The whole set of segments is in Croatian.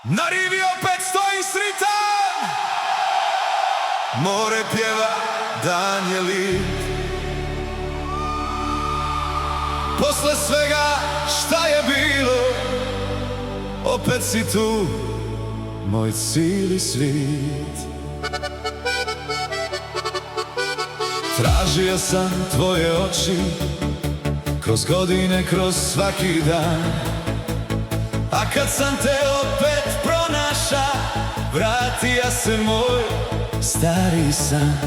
Na rivi opet stoji Sritan, more pjeva, dan je lijep. Posle svega šta je bilo, opet si tu, moj cijeli svijet. Tražio sam tvoje oči, kroz godine, kroz svaki dan. A kad sam te opet pronaša, vratija se moj stari san.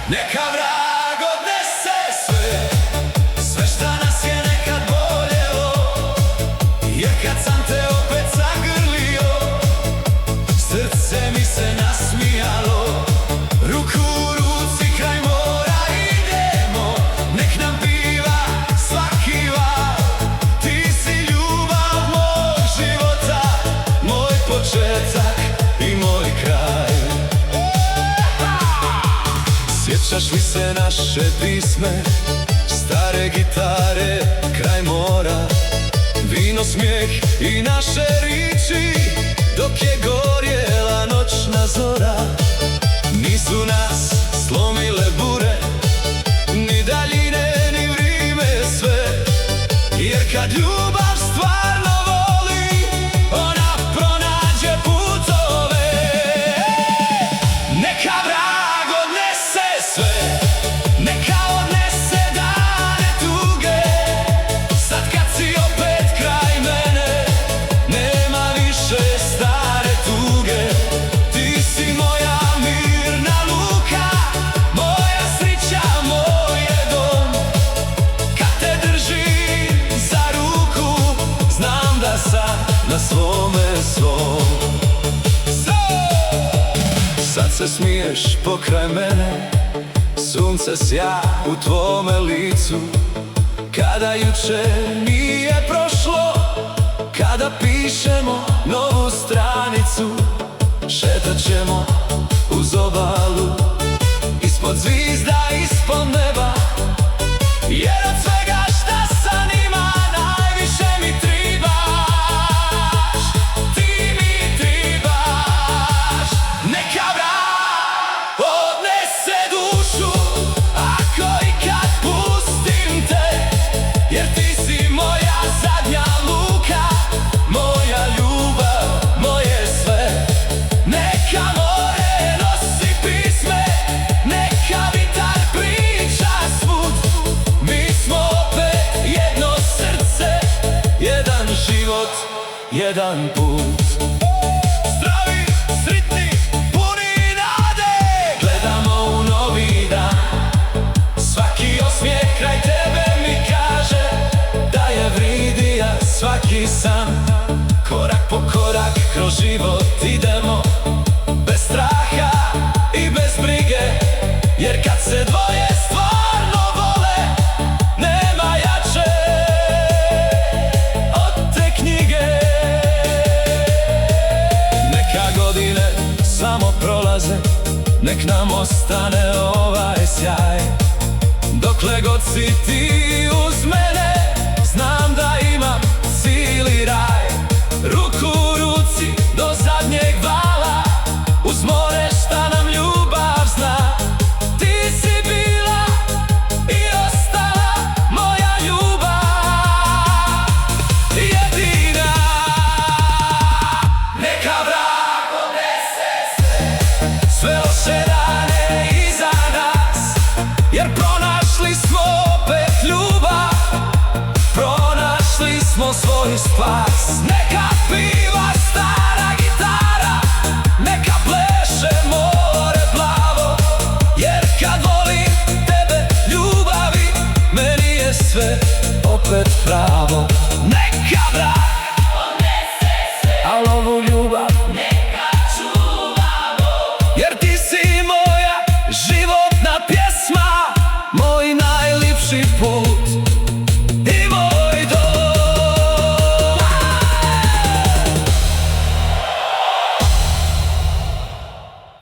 Neka vrag odnese sve, sve šta nas je nekad boljelo. Jer kad sam te opet zagrlio, srce mi se nasmijalo. Ruku u ruci kraj mora idemo, nek nam piva svaki val. Ti si ljubav mog života, moj početak i moj kraj. Sjećaš mi se naše pisme, stare gitare kraj mora, vino, smijeh i naše riči, dok je gorjela noćna zora. Nisu nas slomile bure, ni daljine, ni vrime sve. Jer kad ljubav stvarno voli, ona pronađe putove. Neka vrag odnese sve, neka odnese dane tuge. Sad kad si opet kraj mene, nema više stare tuge. Ti si moja mirna luka, moja srića, moj je dom. Kad te držim za ruku, znam da sam na svome svom. Sad se smiješ pokraj mene, sunce sja u tvome licu. Kada juče nije prošlo, kada pišemo novu stranicu, šetat ćemo uz obalu, ispod zvizda, ispod neba. Jer od svega šta sam ima, najviše mi tribaš. Ti mi tribaš. Neka vrag odnese dušu, ako ikad pustim te. Jer ti si moja zadnja luka, moja ljubav, moje sve. Neka more nosi pisme, neka vitar priča svud. Mi smo opet jedno srce, jedan život, jedan put. Zdravi, sritni, puni nade, gledamo u novi dan. Svaki osmijeh kraj tebe mi kaže da je vridija svaki san. Korak po korak kroz život idemo, bez straha i bez brige. Jer kad se dvoje stvarno vole, nema jače od te knjige. Neka godine samo prolaze, nek nam ostane ovaj sjaj. Dokle god si ti uz mene, znam da imam cijeli raj. Ruku u ruci do zadnjeg vala, uz more šta nam ljubav zna. Ti si bila i ostala moja ljubav jedina. Neka vrag odnese sve, sve loše dane iza nas. Jer pronašli smo opet ljubav, pronašli smo svoj spas. Neka piva stara gitara, neka pleše more plavo. Jer kad volim tebe ljubavi, meni je sve opet pravo. Neka vrag